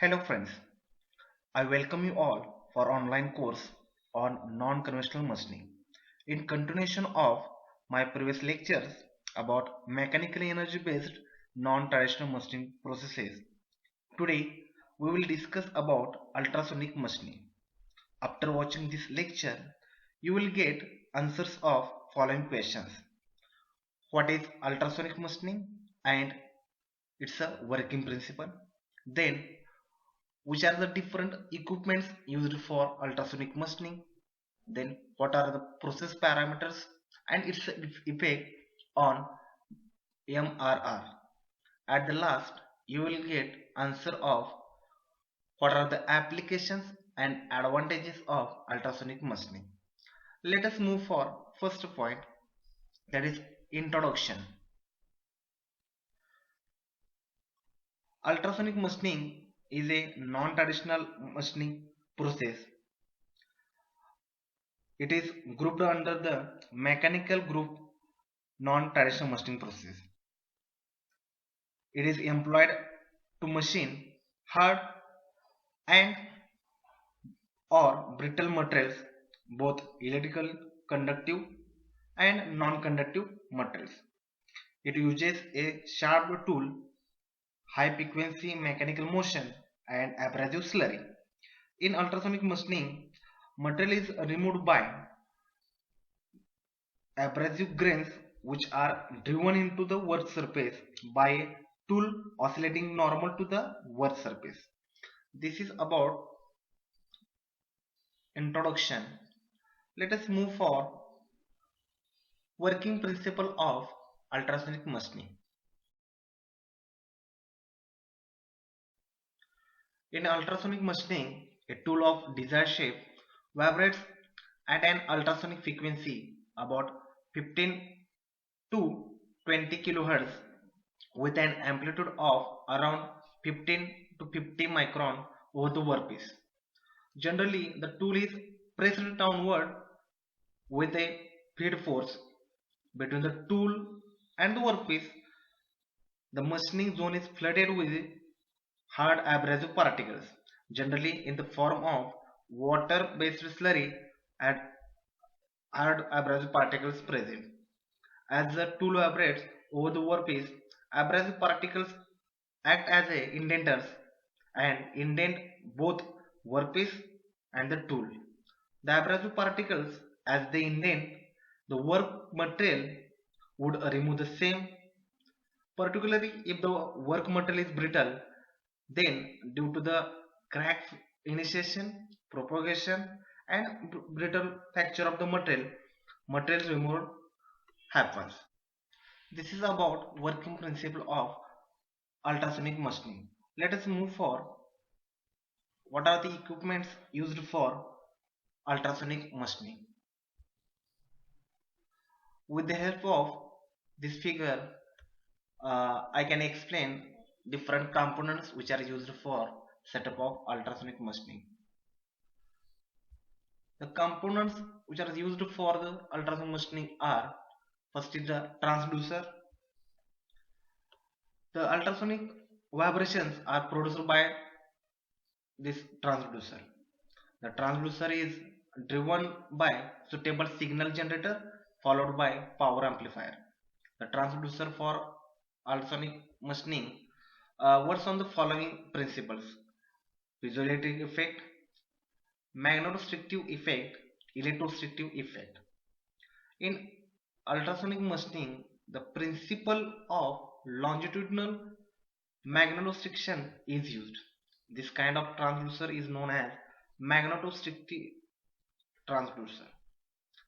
Hello friends, I welcome you all for online course on non-conventional machining. In continuation of my previous lectures about mechanically energy based non-traditional machining processes, today we will discuss about ultrasonic machining. After watching this lecture, you will get answers of following questions. What is ultrasonic machining and its a working principle? Then which are the different equipments used for ultrasonic machining, then what are the process parameters and its effect on MRR. At the last you will get answer of what are the applications and advantages of ultrasonic machining. Let us move for first point, that is introduction. Ultrasonic machining is a non-traditional machining process. It is grouped under the mechanical group non-traditional machining process. It is employed to machine hard and or brittle materials, both electrical conductive and non-conductive materials. It uses a sharp tool, high frequency mechanical motion and abrasive slurry. In ultrasonic machining, material is removed by abrasive grains which are driven into the work surface by a tool oscillating normal to the work surface. This is about introduction. Let us move for working principle of ultrasonic machining. In ultrasonic machining, a tool of desired shape vibrates at an ultrasonic frequency about 15 to 20 kilohertz with an amplitude of around 15 to 50 micron over the workpiece. Generally, the tool is pressed downward with a feed force between the tool and the workpiece. The machining zone is flooded with hard abrasive particles, generally in the form of water-based slurry and hard abrasive particles present. As the tool vibrates over the workpiece, abrasive particles act as a indenters and indent both workpiece and the tool. The abrasive particles, as they indent the work material, would remove the same. Particularly if the work material is brittle, then due to the crack initiation, propagation and brittle fracture of the material removal happens. This is about working principle of ultrasonic machining. Let us move for what are the equipments used for ultrasonic machining. With the help of this figure, I can explain different components which are used for setup of ultrasonic machining. The components which are used for the ultrasonic machining are: first is the transducer. The ultrasonic vibrations are produced by this transducer. The transducer is driven by suitable signal generator followed by power amplifier. The transducer for ultrasonic machining works on the following principles: piezoelectric effect, magnetostrictive effect, electrostrictive effect. In ultrasonic machining, the principle of longitudinal magnetostriction is used. This kind of transducer is known as magnetostrictive transducer.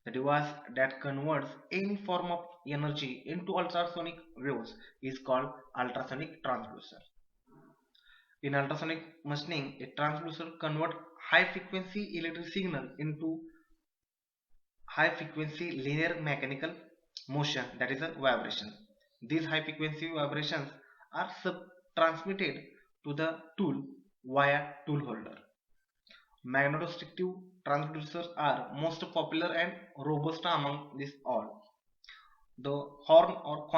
The device that converts any form of energy into ultrasonic waves is called ultrasonic transducer. In ultrasonic machining, a transducer converts high frequency electric signal into high frequency linear mechanical motion, that is a vibration. These high frequency vibrations are transmitted to the tool via tool holder. Magnetostrictive transducers are most popular and robust among these all. The horn or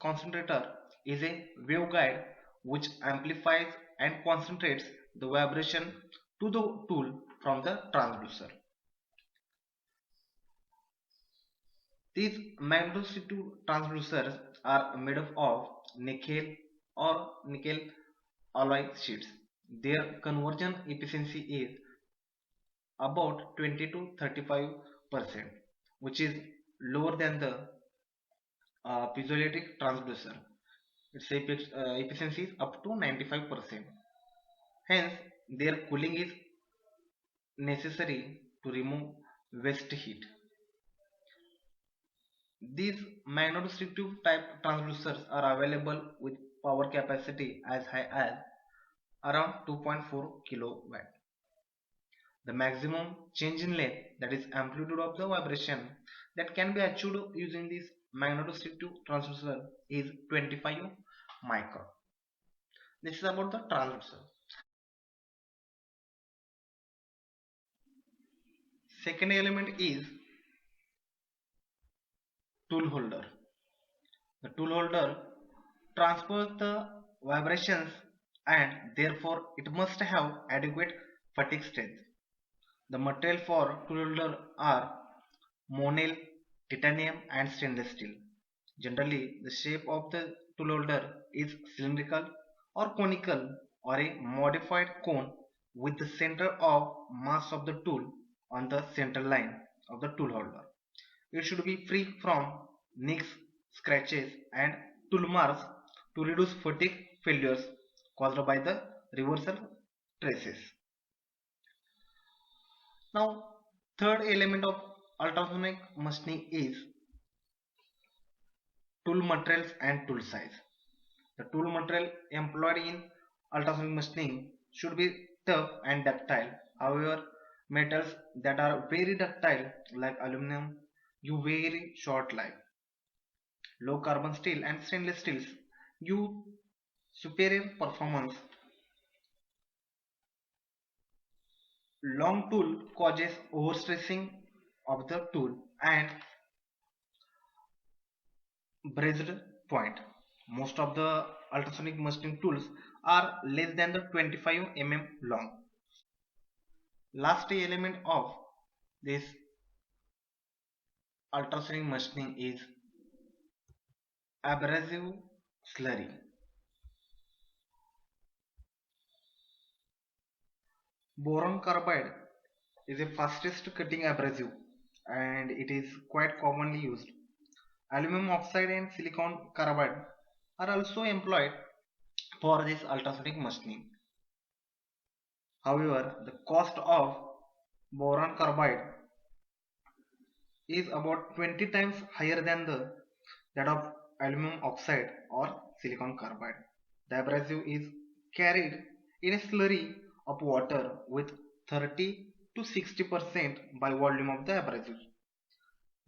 concentrator is a waveguide which amplifies and concentrates the vibration to the tool from the transducer. These magnetostrictive transducers are made up of nickel or nickel alloy sheets. Their conversion efficiency is about 20 to 35%, which is lower than the piezoelectric transducer. Its efficiency is up to 95%. Hence, their cooling is necessary to remove waste heat. These magnetostrictive type transducers are available with power capacity as high as around 2.4 kilowatt. The maximum change in length, that is amplitude of the vibration, that can be achieved using this magnetostrictive transducer is 25 micron. This is about the transducer. Second element is tool holder. The tool holder transfers the vibrations and therefore it must have adequate fatigue strength. The material for tool holder are monel, titanium and stainless steel. Generally, the shape of the tool holder is cylindrical or conical or a modified cone with the center of mass of the tool on the central line of the tool holder. It should be free from nicks, scratches and tool marks to reduce fatigue failures caused by the reversal traces. Now, third element of ultrasonic machining is tool materials and tool size. The tool material employed in ultrasonic machining should be tough and ductile. However, metals that are very ductile like aluminum give very short life. Low carbon steel and stainless steels give superior performance. Long tool causes overstressing of the tool and brazed point. Most of the ultrasonic machining tools are less than the 25 long. Last element of this ultrasonic machining is abrasive slurry. Boron carbide is a fastest cutting abrasive and it is quite commonly used. Aluminum oxide and silicon carbide are also employed for this ultrasonic machining. However, the cost of boron carbide is about 20 times higher than that of aluminum oxide or silicon carbide. The abrasive is carried in a slurry of water with 30 to 60% by volume of the abrasive.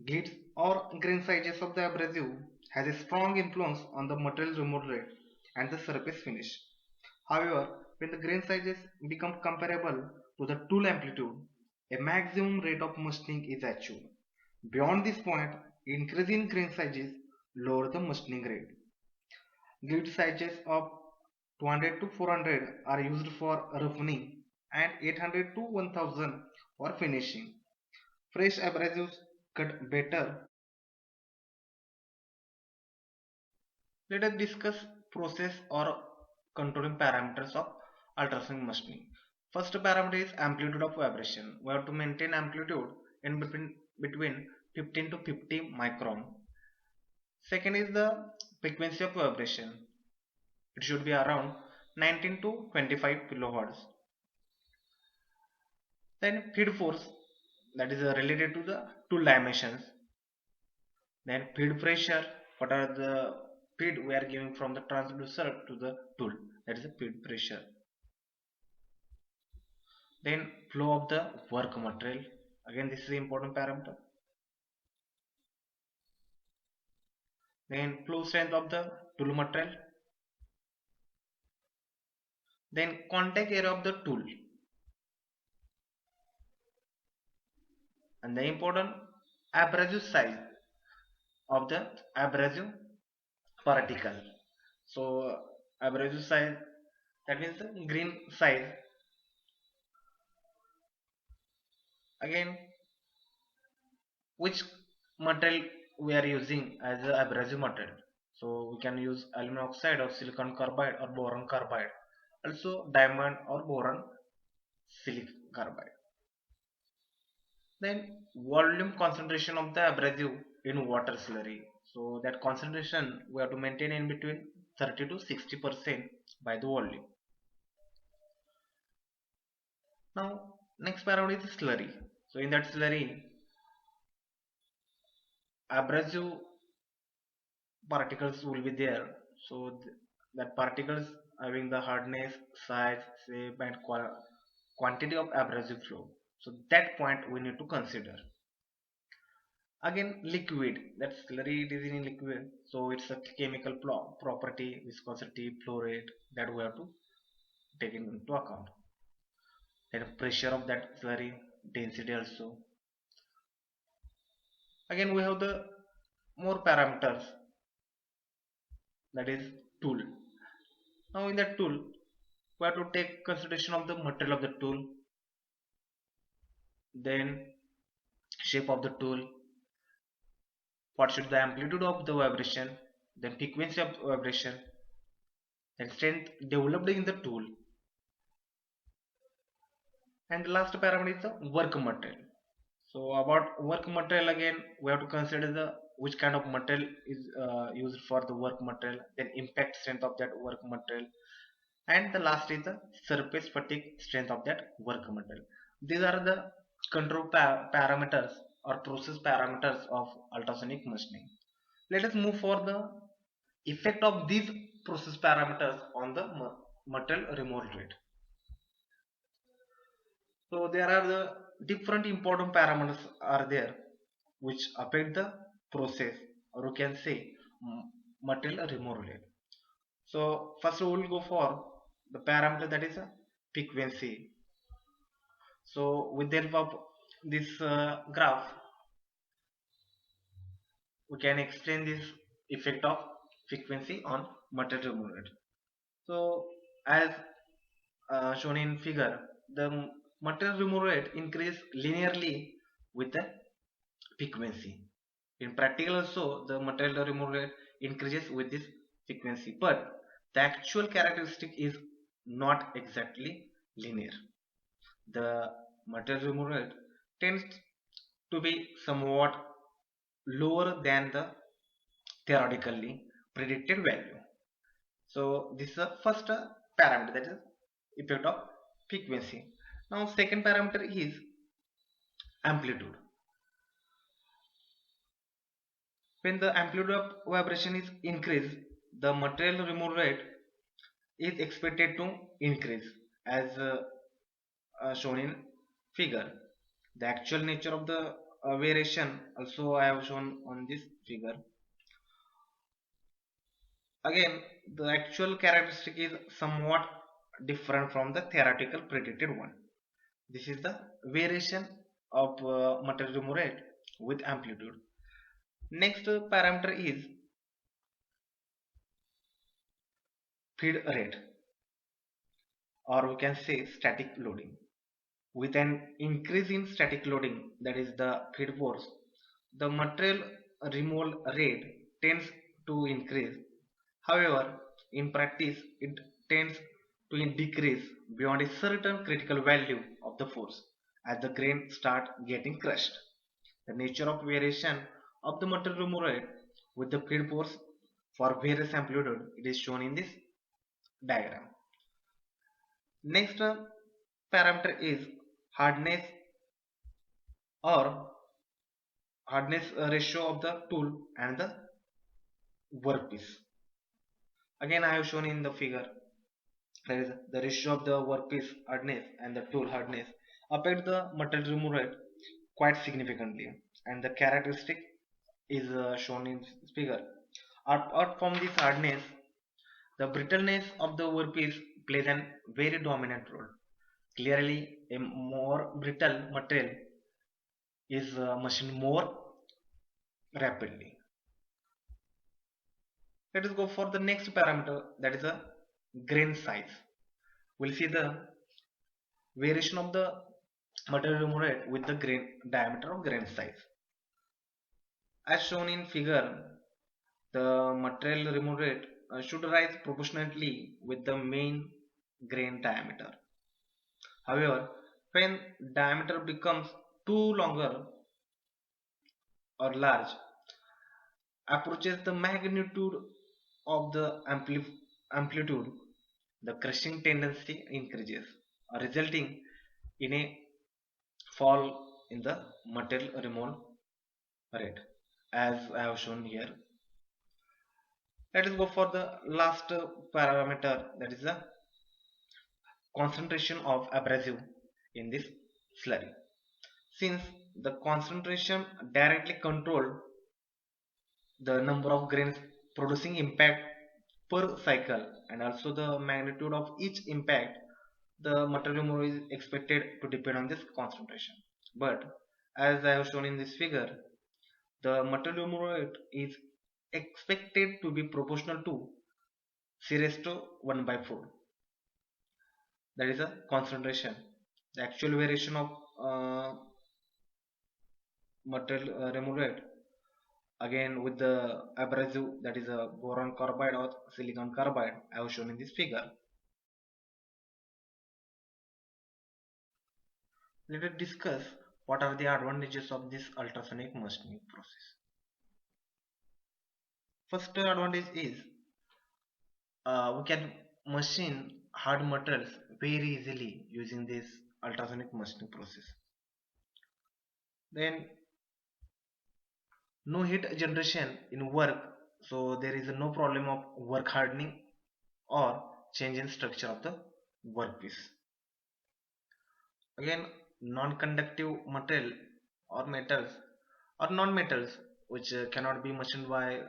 Grit or grain sizes of the abrasive has a strong influence on the material removal rate and the surface finish. However, when the grain sizes become comparable to the tool amplitude, a maximum rate of machining is achieved. Beyond this point, increase in grain sizes lower the machining rate. Grit sizes of 200 to 400 are used for roughening and 800 to 1000 for finishing. Fresh abrasives cut better. Let us discuss process or controlling parameters of ultrasonic machining. First parameter is amplitude of vibration. We have to maintain amplitude in between 15 to 50 micron. Second is the frequency of vibration. It should be around 19 to 25 kilohertz. Then feed force, that is related to the tool dimensions. Then feed pressure, what are the feed we are giving from the transducer to the tool, that is the feed pressure. Then flow of the work material, again this is the important parameter. Then flow strength of the tool material. Then contact area of the tool, and the important abrasive size of the abrasive particle. So abrasive size that means the grain size. Again, which material we are using as a abrasive material. So we can use aluminum oxide or silicon carbide or boron carbide. Also diamond or boron silicon carbide. Then volume concentration of the abrasive in water slurry. So that concentration we have to maintain in between 30 to 60% by the volume. Now next parameter is slurry. So in that slurry, abrasive particles will be there. So that particles having the hardness, size, shape and quantity of abrasive flow. So that point we need to consider. Again, liquid, that slurry it is in liquid, so it's a chemical property, viscosity, flow rate, that we have to take into account. Then pressure of that slurry, density also. Again, we have the more parameters, that is tool. Now in that tool we have to take consideration of the material of the tool, then shape of the tool, what should the amplitude of the vibration, then frequency of vibration, then strength developed in the tool, and the last parameter is the work material. So about work material, again we have to consider the which kind of material is used for the work material, then impact strength of that work material, and the last is the surface fatigue strength of that work material. These are the control parameters or process parameters of ultrasonic machining. Let us move for the effect of these process parameters on the material removal rate. So there are the different important parameters are there which affect the process, or you can say material removal rate. So first we will go for the parameter, that is a frequency. So with the help of this graph we can explain this effect of frequency on material removal rate. So as shown in figure, the material removal rate increase linearly with the frequency. In practical also, the material removal rate increases with this frequency, but the actual characteristic is not exactly linear. The material removal rate tends to be somewhat lower than the theoretically predicted value. So this is the first parameter, that is effect of frequency. Now second parameter is amplitude. When the amplitude of vibration is increased, the material removal rate is expected to increase as shown in figure. The actual nature of the variation also I have shown on this figure. Again, the actual characteristic is somewhat different from the theoretical predicted one. This is the variation of material removal rate with amplitude. Next parameter is feed rate, or we can say static loading. With an increase in static loading, that is the feed force, the material removal rate tends to increase. However, in practice, it tends to decrease beyond a certain critical value of the force as the grain start getting crushed. The nature of variation of the material removal rate with the feed force for various amplitude, it is shown in this diagram. Next parameter is hardness or hardness ratio of the tool and the workpiece. Again, I have shown in the figure, that is the ratio of the workpiece hardness and the tool hardness affect the material removal rate quite significantly, and the characteristic is shown in this figure. Apart from this hardness, the brittleness of the workpiece plays a very dominant role. Clearly, a more brittle material is machined more rapidly. Let us go for the next parameter, that is a grain size. We'll see the variation of the material removal rate with the grain diameter of grain size. As shown in figure, the material removal rate should rise proportionately with the main grain diameter. However, when diameter becomes too longer or large, approaches the magnitude of the amplitude, the crushing tendency increases, resulting in a fall in the material removal rate, as I have shown here. Let us go for the last parameter, that is the concentration of abrasive in this slurry. Since the concentration directly control the number of grains producing impact per cycle and also the magnitude of each impact, the material removal is expected to depend on this concentration. But as I have shown in this figure, the material removal rate is expected to be proportional to C raised to 1 by 4. That is a concentration. The actual variation of material removal rate, again with the abrasive, that is a boron carbide or silicon carbide, I have shown in this figure. Let us discuss what are the advantages of this ultrasonic machining process. First advantage is we can machine hard materials very easily using this ultrasonic machining process. Then no heat generation in work, so there is no problem of work hardening or change in structure of the workpiece. Again, non-conductive material or metals or non-metals which cannot be machined by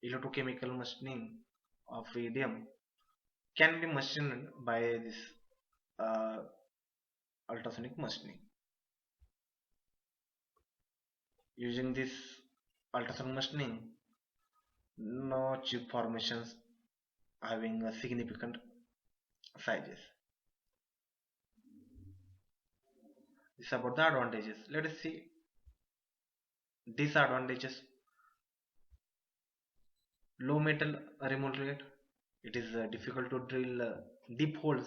electrochemical machining of radium can be machined by this uh, ultrasonic machining. Using this ultrasonic machining, no chip formations having a significant sizes. This is about the advantages. Let us see disadvantages. Low metal removal rate. It is difficult to drill deep holes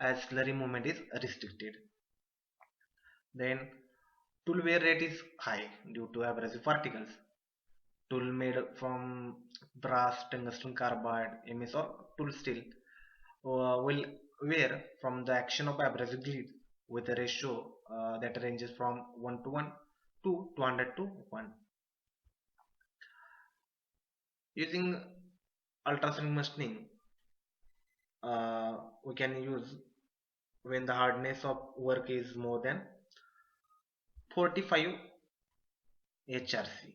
as slurry movement is restricted. Then tool wear rate is high due to abrasive particles. Tool made from brass, tungsten carbide, MS or tool steel will wear from the action of abrasive grit with a ratio that ranges from 1 to 1 to 200 to 1. Using ultrasonic machining, we can use when the hardness of work is more than 45 HRC.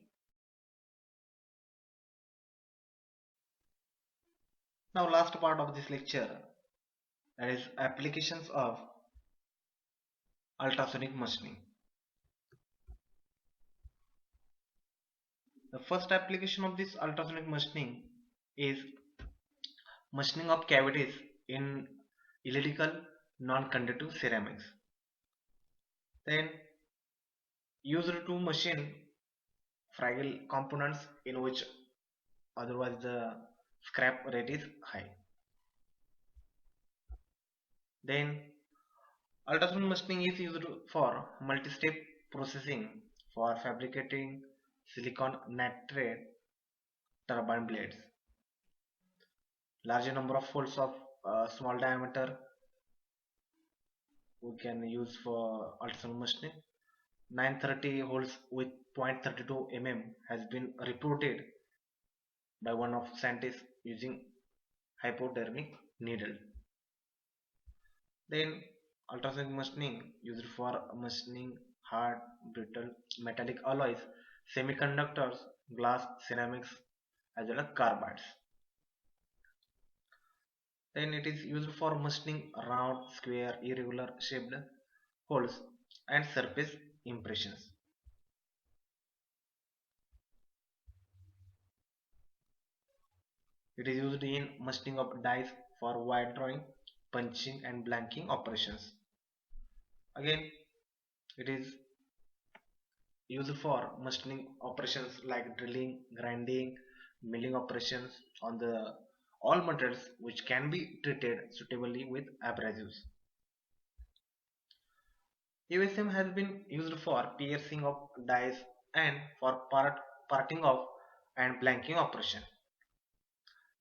Now last part of this lecture, that is applications of ultrasonic machining. The first application of this ultrasonic machining is machining of cavities in elliptical non-conductive ceramics. Then used to machine fragile components in which otherwise the scrap rate is high. Then ultrasonic machining is used for multi-step processing for fabricating silicon nitride turbine blades. Larger number of holes of small diameter we can use for ultrasonic machining. 930 holes with 0.32 mm has been reported by one of scientists using hypodermic needle. Then ultrasonic machining used for machining hard, brittle, metallic alloys, semiconductors, glass, ceramics, as well as carbides. Then it is used for machining round, square, irregular shaped holes and surface impressions. It is used in machining of dies for wire drawing, punching and blanking operations. Again, it is used for machining operations like drilling, grinding, milling operations on the all materials which can be treated suitably with abrasives. USM has been used for piercing of dies and for parting of and blanking operation.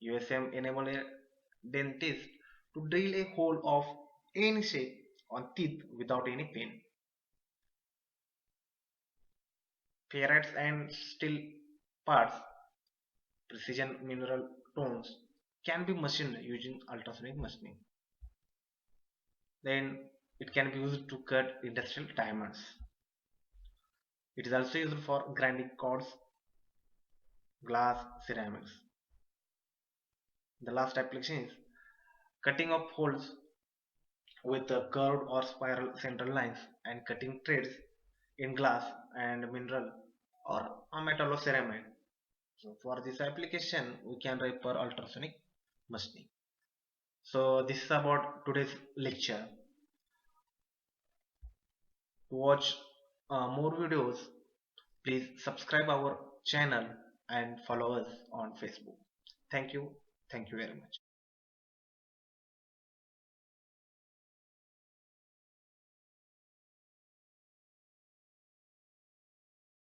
USM enable a dentist to drill a hole of any shape on teeth without any pain. Ferrites and steel parts, precision mineral tones can be machined using ultrasonic machining. Then it can be used to cut industrial diamonds. It is also used for grinding cords, glass, ceramics. The last application is cutting of holes with curved or spiral central lines and cutting threads in glass and mineral or a metal or ceramic. So for this application, we can refer ultrasonic machining. So this is about today's lecture. To watch more videos, please subscribe our channel and follow us on Facebook. Thank you. Thank you very much.